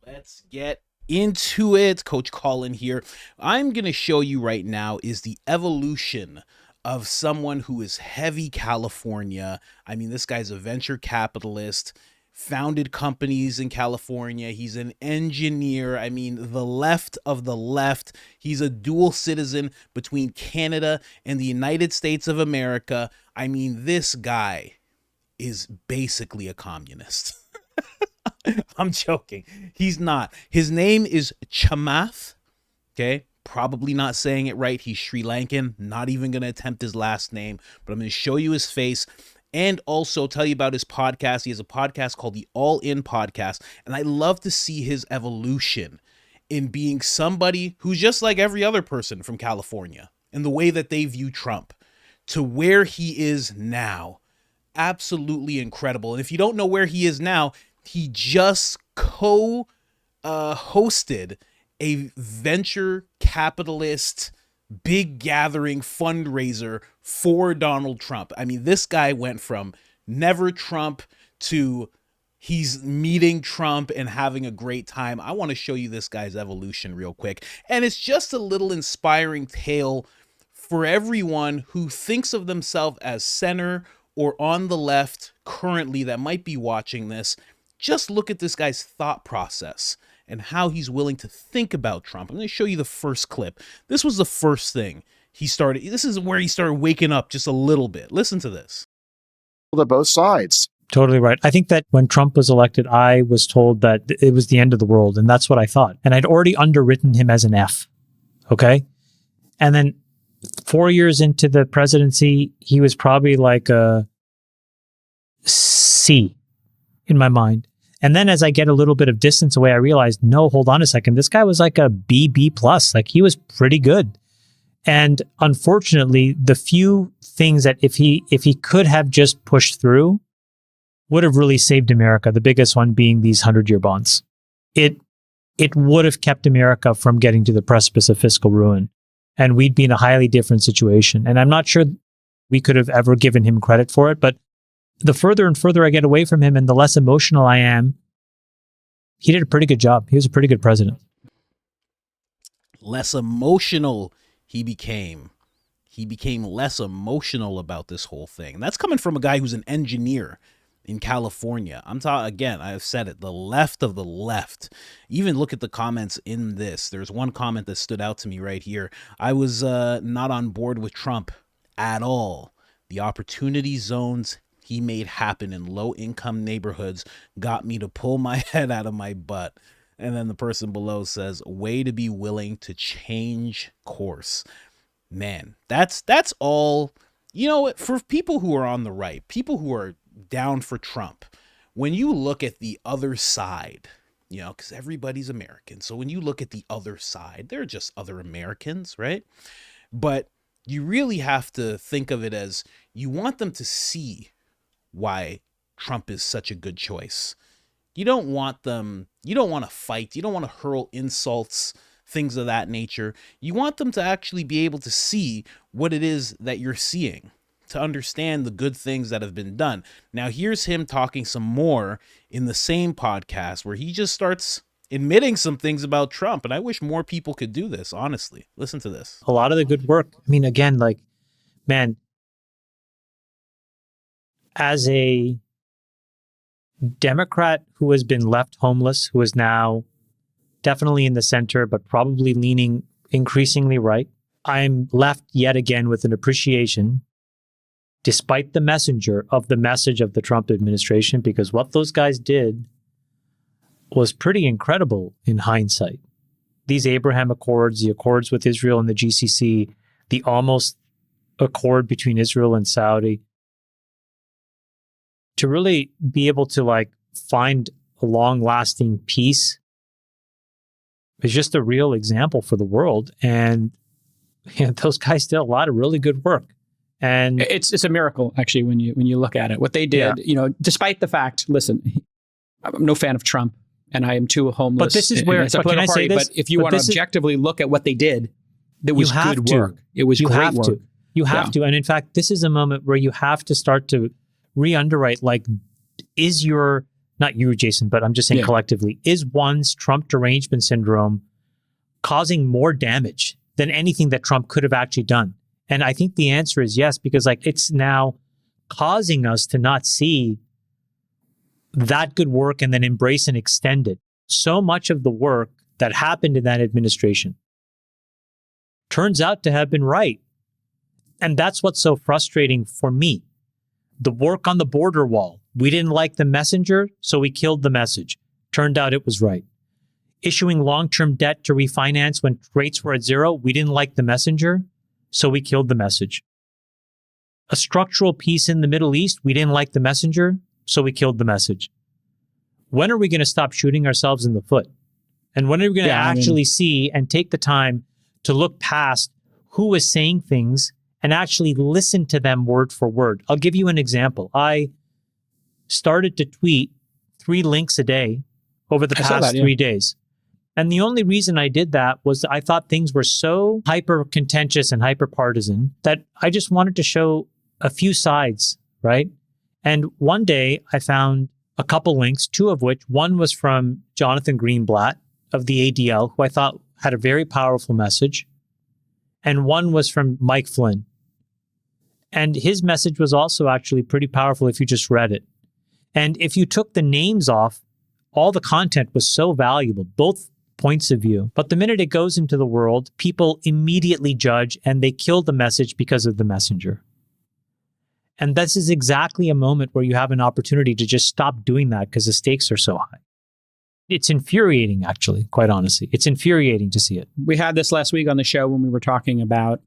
Let's get into it. Coach Colin here. I'm going to show you right now is the evolution of someone who is heavy California. I mean, this guy's a venture capitalist, founded companies in California. He's an engineer. I mean, the left of the left. He's a dual citizen between Canada and the United States of America. I mean, this guy is basically a communist. I'm joking. He's not. His name is Chamath. Okay. Probably not saying it right. He's Sri Lankan. Not even going to attempt his last name, but I'm going to show you his face and also tell you about his podcast. He has a podcast called the All In Podcast. And I love to see his evolution in being somebody who's just like every other person from California and the way that they view Trump to where he is now. Absolutely incredible. And if you don't know where he is now, he just hosted a venture capitalist big gathering fundraiser for Donald Trump. I mean, this guy went from never Trump to he's meeting Trump and having a great time. I want to show you this guy's evolution real quick. And it's just a little inspiring tale for everyone who thinks of themselves as center or on the left currently that might be watching this. Just look at this guy's thought process and how he's willing to think about Trump. I'm going to show you the first clip. This was the first thing he started. This is where he started waking up just a little bit. Listen to this. To both sides. Totally right. I think that when Trump was elected, I was told that it was the end of the world. And that's what I thought. And I'd already underwritten him as an F. Okay. And then 4 years into the presidency, he was probably like a C in my mind. And then as I get a little bit of distance away, I realized, no, hold on a second. This guy was like a B plus. Like he was pretty good. And unfortunately, the few things that if he could have just pushed through would have really saved America. The biggest one being these 100-year bonds. It would have kept America from getting to the precipice of fiscal ruin. And we'd be in a highly different situation. And I'm not sure we could have ever given him credit for it, but the further and further I get away from him and the less emotional I am, he did a pretty good job. He was a pretty good president. Less emotional he became. He became less emotional about this whole thing. And that's coming from a guy who's an engineer in California. I'm talking, again, I've said it, the left of the left. Even look at the comments in this. There's one comment that stood out to me right here. I was not on board with Trump at all. The opportunity zones he made happen in low-income neighborhoods got me to pull my head out of my butt. And then the person below says, way to be willing to change course. Man, that's all. You know, for people who are on the right, people who are down for Trump, when you look at the other side, you know, because everybody's American. So when you look at the other side, they're just other Americans, right? But you really have to think of it as you want them to see why Trump is such a good choice. You don't want to fight. You don't want to hurl insults, things of that nature. You want them to actually be able to see what it is that you're seeing, to understand the good things that have been done. Now, here's him talking some more in the same podcast where he just starts admitting some things about Trump. And I wish more people could do this, honestly. Listen to this. A lot of the good work. I mean, again, like, man, as a Democrat who has been left homeless, who is now definitely in the center, but probably leaning increasingly right, I'm left yet again with an appreciation, despite the message of the Trump administration, because what those guys did was pretty incredible in hindsight. These Abraham Accords, the accords with Israel and the GCC, the almost accord between Israel and Saudi, to really be able to like find a long-lasting peace is just a real example for the world. And you know, those guys did a lot of really good work. And it's a miracle, actually, when you look at it. What they did, you know, despite the fact, listen, I'm no fan of Trump, and I am too homeless. But this is where, but can I say this? But if you want to objectively look at what they did, it was good work. It was great work. You have to. And in fact, this is a moment where you have to start to re-underwrite, like, is your not you, Jason, but I'm just saying collectively, is one's Trump derangement syndrome causing more damage than anything that Trump could have actually done? And I think the answer is yes, because like it's now causing us to not see that good work and then embrace and extend it. So much of the work that happened in that administration turns out to have been right. And that's what's so frustrating for me. The work on the border wall. We didn't like the messenger, so we killed the message. Turned out it was right. Issuing long-term debt to refinance when rates were at zero. We didn't like the messenger, so we killed the message. A structural peace in the Middle East. We didn't like the messenger, so we killed the message. When are we going to stop shooting ourselves in the foot? And when are we going to actually see and take the time to look past who is saying things and actually listen to them word for word? I'll give you an example. I started to tweet 3 links a day over the past 3 days. And the only reason I did that was I thought things were so hyper contentious and hyper partisan that I just wanted to show a few sides, right? And one day I found a couple links, 2 of which, one was from Jonathan Greenblatt of the ADL, who I thought had a very powerful message. And one was from Mike Flynn. And his message was also actually pretty powerful if you just read it. And if you took the names off, all the content was so valuable, both points of view. But the minute it goes into the world, people immediately judge and they kill the message because of the messenger. And this is exactly a moment where you have an opportunity to just stop doing that because the stakes are so high. It's infuriating, actually, quite honestly. It's infuriating to see it. We had this last week on the show when we were talking about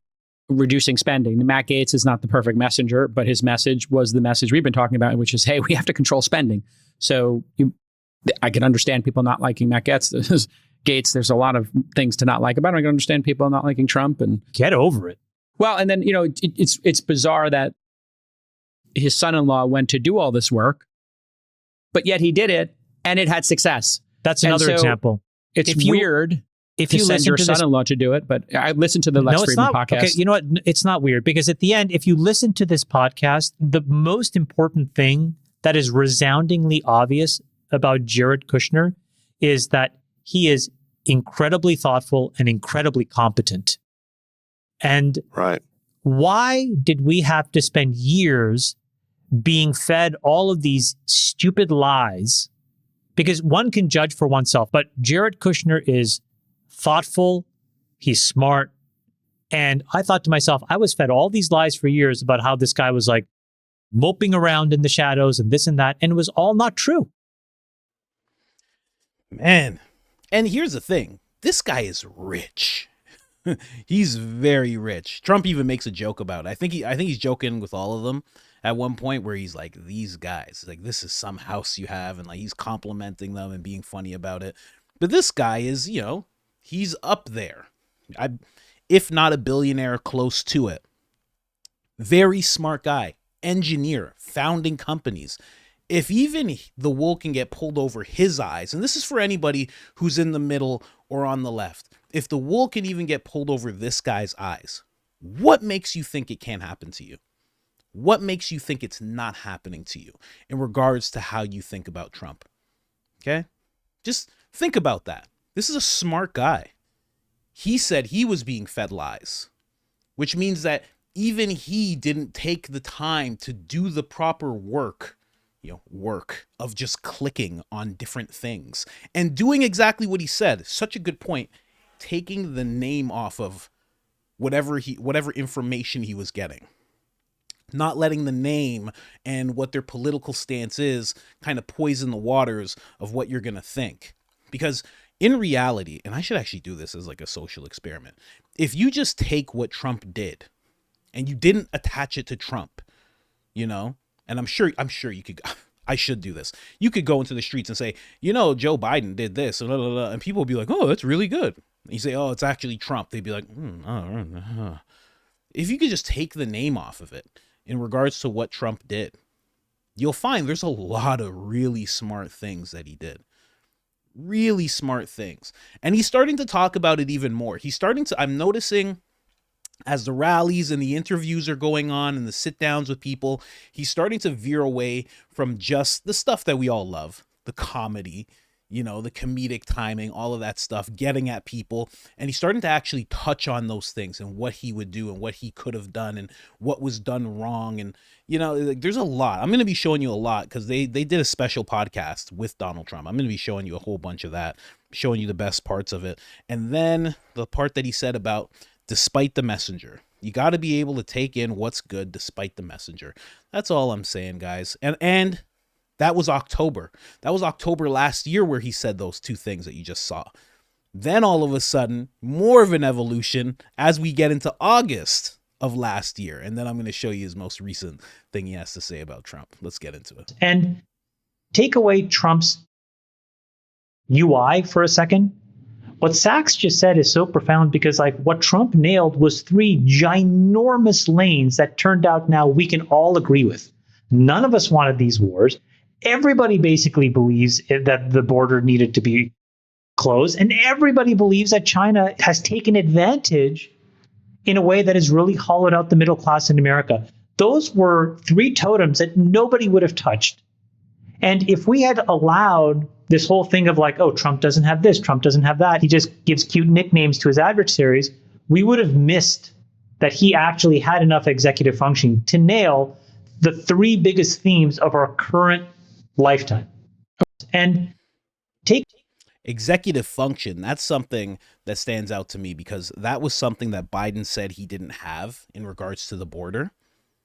reducing spending. Matt Gaetz is not the perfect messenger, but his message was the message we've been talking about, which is, hey, we have to control spending. So I can understand people not liking Matt Gaetz. There's a lot of things to not like about him. I can understand people not liking Trump. And get over it. Well, and then, it's bizarre that his son-in-law went to do all this work, but yet he did it and it had success. That's another example. It's weird if you send your son-in-law to do it, but I listened to the Lex Friedman podcast. Okay, you know what? It's not weird because at the end, if you listen to this podcast, the most important thing that is resoundingly obvious about Jared Kushner is that he is incredibly thoughtful and incredibly competent. And why did we have to spend years being fed all of these stupid lies? Because one can judge for oneself, but Jared Kushner is thoughtful, he's smart. And I thought to myself, I was fed all these lies for years about how this guy was like moping around in the shadows and this and that. And it was all not true. Man. And here's the thing. This guy is rich. He's very rich. Trump even makes a joke about it. I think he's joking with all of them at one point where he's like, these guys, like, this is some house you have. And like, he's complimenting them and being funny about it. But this guy is, he's up there. If not a billionaire, close to it. Very smart guy. Engineer. Founding companies. If even the wool can get pulled over his eyes, and this is for anybody who's in the middle or on the left, if the wool can even get pulled over this guy's eyes, what makes you think it can't happen to you? What makes you think it's not happening to you in regards to how you think about Trump? Okay? Just think about that. This is a smart guy. He said he was being fed lies, which means that even he didn't take the time to do the proper work of just clicking on different things and doing exactly what he said. Such a good point. Taking the name off of whatever information he was getting. Not letting the name and what their political stance is kind of poison the waters of what you're going to think. Because in reality, and I should actually do this as like a social experiment, if you just take what Trump did and you didn't attach it to Trump, and I'm sure you could, I should do this. You could go into the streets and say, Joe Biden did this, and people would be like, oh, that's really good. And you say, oh, it's actually Trump. They'd be like, If you could just take the name off of it in regards to what Trump did, you'll find there's a lot of really smart things that he did. Really smart things. And he's starting to talk about it even more. I'm noticing as the rallies and the interviews are going on and the sit downs with people, he's starting to veer away from just the stuff that we all love, the comedy, the comedic timing, all of that stuff, getting at people. And he's starting to actually touch on those things and what he would do and what he could have done and what was done wrong. And, there's a lot. I'm going to be showing you a lot because they did a special podcast with Donald Trump. I'm going to be showing you a whole bunch of that, showing you the best parts of it. And then the part that he said about despite the messenger. You got to be able to take in what's good despite the messenger. That's all I'm saying, guys. And that was October. That was October last year where he said those two things that you just saw. Then all of a sudden, more of an evolution as we get into August of last year. And then I'm going to show you his most recent thing he has to say about Trump. Let's get into it. And take away Trump's UI for a second. What Sachs just said is so profound because what Trump nailed was 3 ginormous lanes that turned out now we can all agree with. None of us wanted these wars. Everybody basically believes that the border needed to be closed, and everybody believes that China has taken advantage in a way that has really hollowed out the middle class in America. Those were 3 totems that nobody would have touched. And if we had allowed this whole thing of Trump doesn't have this, Trump doesn't have that, he just gives cute nicknames to his adversaries, we would have missed that he actually had enough executive function to nail the 3 biggest themes of our current lifetime. And take executive function. That's something that stands out to me because that was something that Biden said he didn't have in regards to the border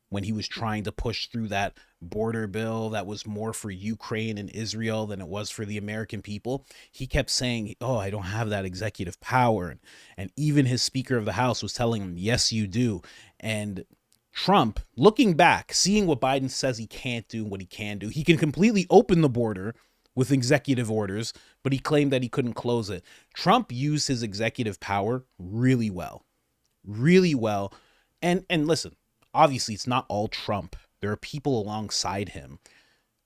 when he was trying to push through that border bill that was more for Ukraine and Israel than it was for the American people. He kept saying, I don't have that executive power. And even his Speaker of the House was telling him, yes, you do. And Trump, looking back, seeing what Biden says he can't do and what he can do, he can completely open the border with executive orders, but he claimed that he couldn't close it. Trump used his executive power really well. And listen, obviously it's not all Trump. There are people alongside him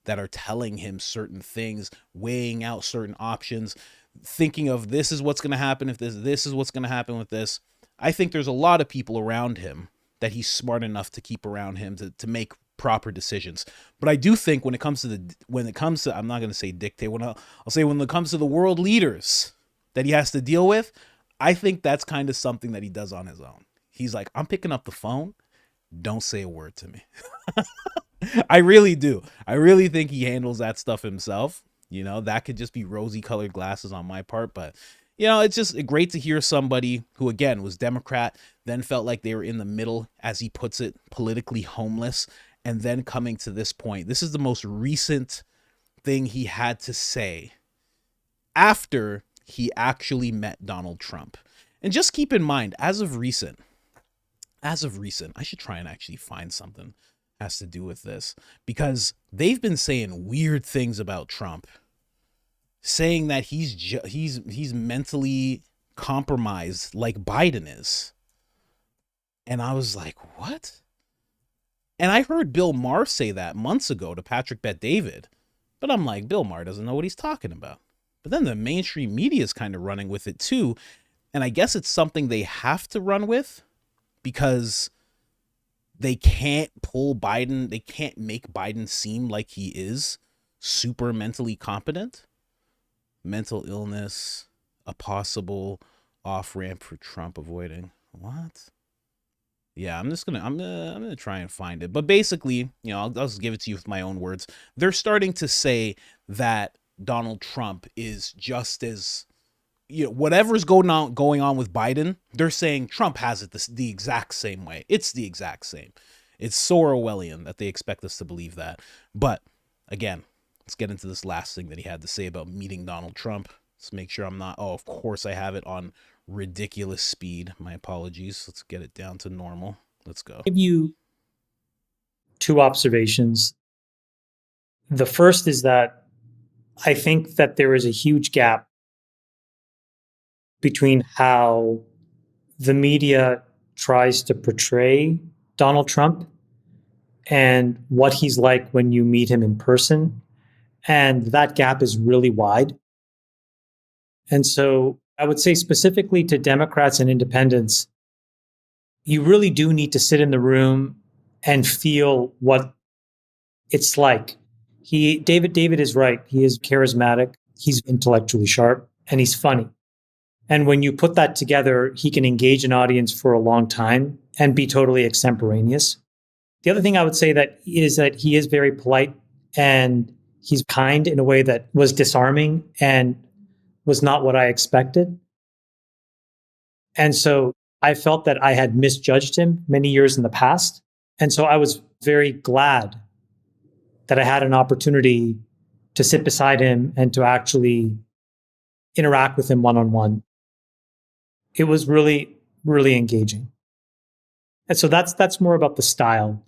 that are telling him certain things, weighing out certain options, thinking of this is what's going to happen if this is what's going to happen with this. I think there's a lot of people around him that he's smart enough to keep around him to make proper decisions. But I do think when it comes to I'm not going to say dictate, when it comes to the world leaders that he has to deal with, I think that's kind of something that he does on his own. He's like, I'm picking up the phone. Don't say a word to me. I really do. I really think he handles that stuff himself. That could just be rosy colored glasses on my part, but it's just great to hear somebody who, again, was Democrat, then felt like they were in the middle, as he puts it, politically homeless, and then coming to this point. This is the most recent thing he had to say after he actually met Donald Trump. And just keep in mind, as of recent, I should try and actually find something that has to do with this, because they've been saying weird things about Trump, saying that he's mentally compromised like Biden is. And I was like, what? And I heard Bill Maher say that months ago to Patrick Bet-David. But I'm like, Bill Maher doesn't know what he's talking about. But then the mainstream media is kind of running with it too. And I guess it's something they have to run with because they can't pull Biden. They can't make Biden seem like he is super mentally competent. Mental illness, a possible off-ramp for Trump avoiding. What? Yeah, I'm gonna try and find it. But basically, I'll just give it to you with my own words. They're starting to say that Donald Trump is just as, whatever's going on with Biden, they're saying Trump has it the exact same way. It's the exact same. It's so Orwellian that they expect us to believe that. But again, let's get into this last thing that he had to say about meeting Donald Trump. Let's make sure I'm not, of course I have it on ridiculous speed. My apologies. Let's get it down to normal. Let's go. I'll give you 2 observations. The first is that I think that there is a huge gap between how the media tries to portray Donald Trump and what he's like when you meet him in person. And that gap is really wide. And so I would say specifically to Democrats and independents, you really do need to sit in the room and feel what it's like. David is right. He is charismatic. He's intellectually sharp, and he's funny. And when you put that together, he can engage an audience for a long time and be totally extemporaneous. The other thing I would say that he is very polite and he's kind in a way that was disarming and was not what I expected. And so I felt that I had misjudged him many years in the past. And so I was very glad that I had an opportunity to sit beside him and to actually interact with him one-on-one. It was really, really engaging. And so that's more about the style.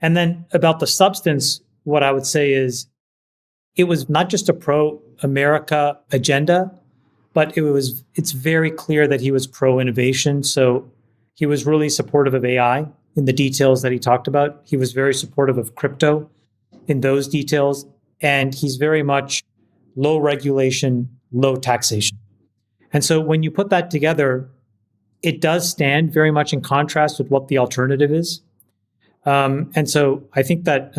And then about the substance, what I would say is it was not just a pro-America agenda, but it's very clear that he was pro-innovation. So he was really supportive of AI in the details that he talked about. He was very supportive of crypto in those details. And he's very much low regulation, low taxation. And so when you put that together, it does stand very much in contrast with what the alternative is. And so I think that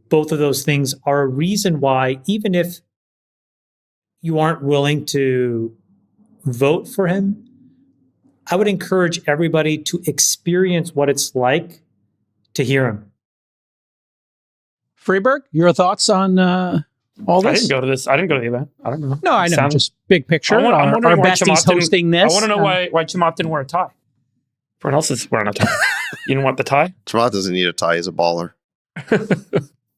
both of those things are a reason why, even if you aren't willing to vote for him, I would encourage everybody to experience what it's like to hear him. Freeberg, your thoughts on all this? I didn't go to this. I didn't go to the event. I don't know. No, I know. Just big picture. I'm wondering our why bestie's hosting this. I want to know why Chamath didn't wear a tie. Everyone else is wearing a tie. You didn't want the tie? Chamath doesn't need a tie. He's a baller.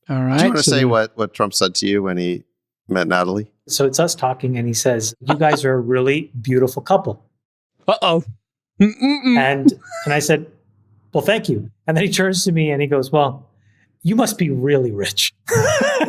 All right. Do you want to say what Trump said to you when he met Natalie? So it's us talking, and he says, "You guys are a really beautiful couple." Uh-oh. And I said, "Well, thank you." And then he turns to me and he goes, "Well, you must be really rich."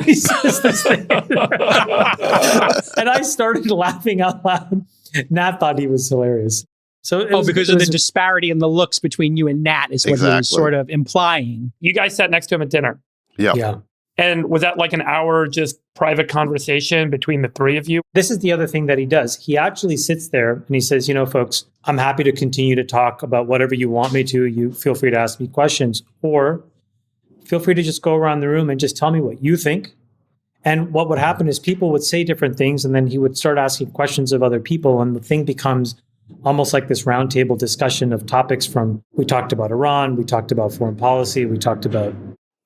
He says this thing. And I started laughing out loud. Nat thought he was hilarious. So because of the disparity in the looks between you and Nat is what he was sort of implying. You guys sat next to him at dinner. Yeah. And was that like an hour just private conversation between the three of you? This is the other thing that he does. He actually sits there and he says, folks, I'm happy to continue to talk about whatever you want me to. You feel free to ask me questions, or feel free to just go around the room and just tell me what you think. And what would happen is people would say different things, and then he would start asking questions of other people, and the thing becomes almost like this roundtable discussion of topics we talked about Iran, we talked about foreign policy, we talked about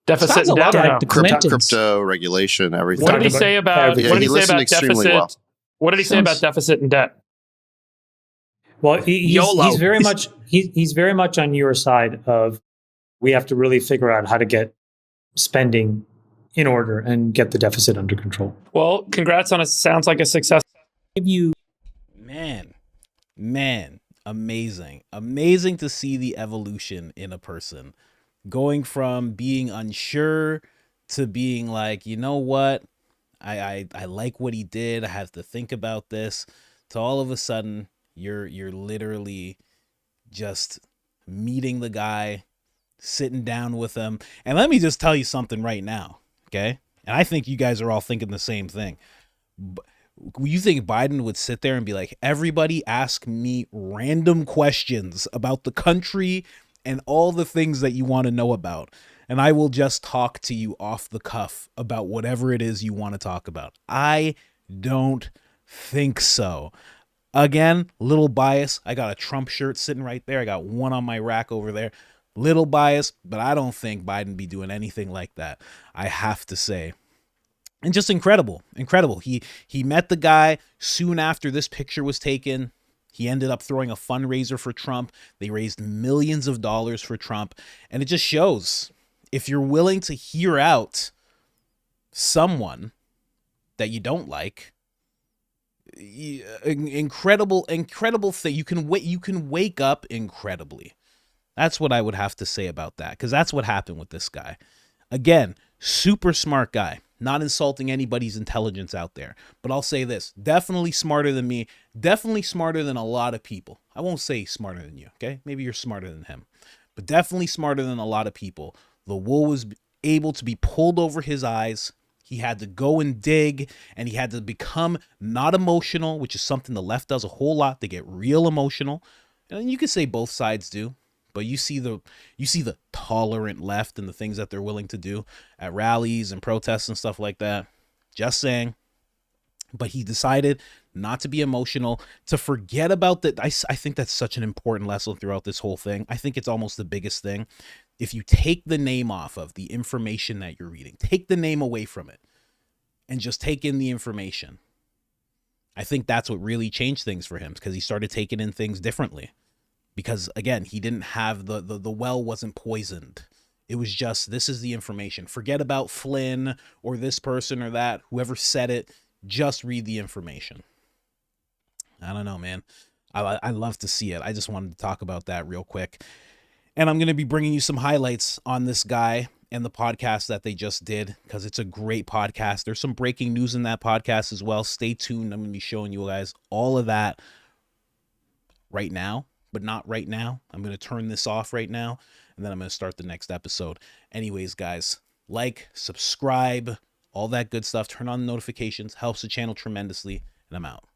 deficit and debt. Like the crypto regulation, everything. What did he say about deficit? Well. What did he say about deficit and debt? Well, he's very much he's very much on your side of we have to really figure out how to get spending in order and get the deficit under control. Well, congrats on it. Sounds like a success. Man, amazing to see the evolution in a person, going from being unsure to being like, you know what, I like what he did, I have to think about this, to all of a sudden you're literally just meeting the guy, sitting down with him. And let me just tell you something right now, okay? And I think you guys are all thinking the same thing. You think Biden would sit there and be like, everybody ask me random questions about the country and all the things that you want to know about, and I will just talk to you off the cuff about whatever it is you want to talk about? I don't think so. Again, little bias. I got a Trump shirt sitting right there. I got one on my rack over there. Little bias, but I don't think Biden be doing anything like that, I have to say. And just incredible. He met the guy soon after this picture was taken. He ended up throwing a fundraiser for Trump. They raised millions of dollars for Trump. And it just shows, if you're willing to hear out someone that you don't like, incredible thing. You can wake up incredibly. That's what I would have to say about that, because that's what happened with this guy. Again, super smart guy. Not insulting anybody's intelligence out there, but I'll say this: definitely smarter than me, definitely smarter than a lot of people. I won't say smarter than you, okay? Maybe you're smarter than him, but definitely smarter than a lot of people. The wool was able to be pulled over his eyes. He had to go and dig, and he had to become not emotional, which is something the left does a whole lot. They get real emotional. And you could say both sides do, But you see the tolerant left and the things that they're willing to do at rallies and protests and stuff like that. Just saying. But he decided not to be emotional, to forget about that. I think that's such an important lesson throughout this whole thing. I think it's almost the biggest thing. If you take the name off of the information that you're reading, take the name away from it and just take in the information. I think that's what really changed things for him, because he started taking in things differently. Because again, he didn't have the well wasn't poisoned. It was just, this is the information. Forget about Flynn or this person or that, whoever said it. Just read the information. I don't know, man. I love to see it. I just wanted to talk about that real quick. And I'm going to be bringing you some highlights on this guy and the podcast that they just did, because it's a great podcast. There's some breaking news in that podcast as well. Stay tuned. I'm going to be showing you guys all of that right now, but not right now. I'm going to turn this off right now, and then I'm going to start the next episode. Anyways, guys, like, subscribe, all that good stuff. Turn on notifications. Helps the channel tremendously, and I'm out.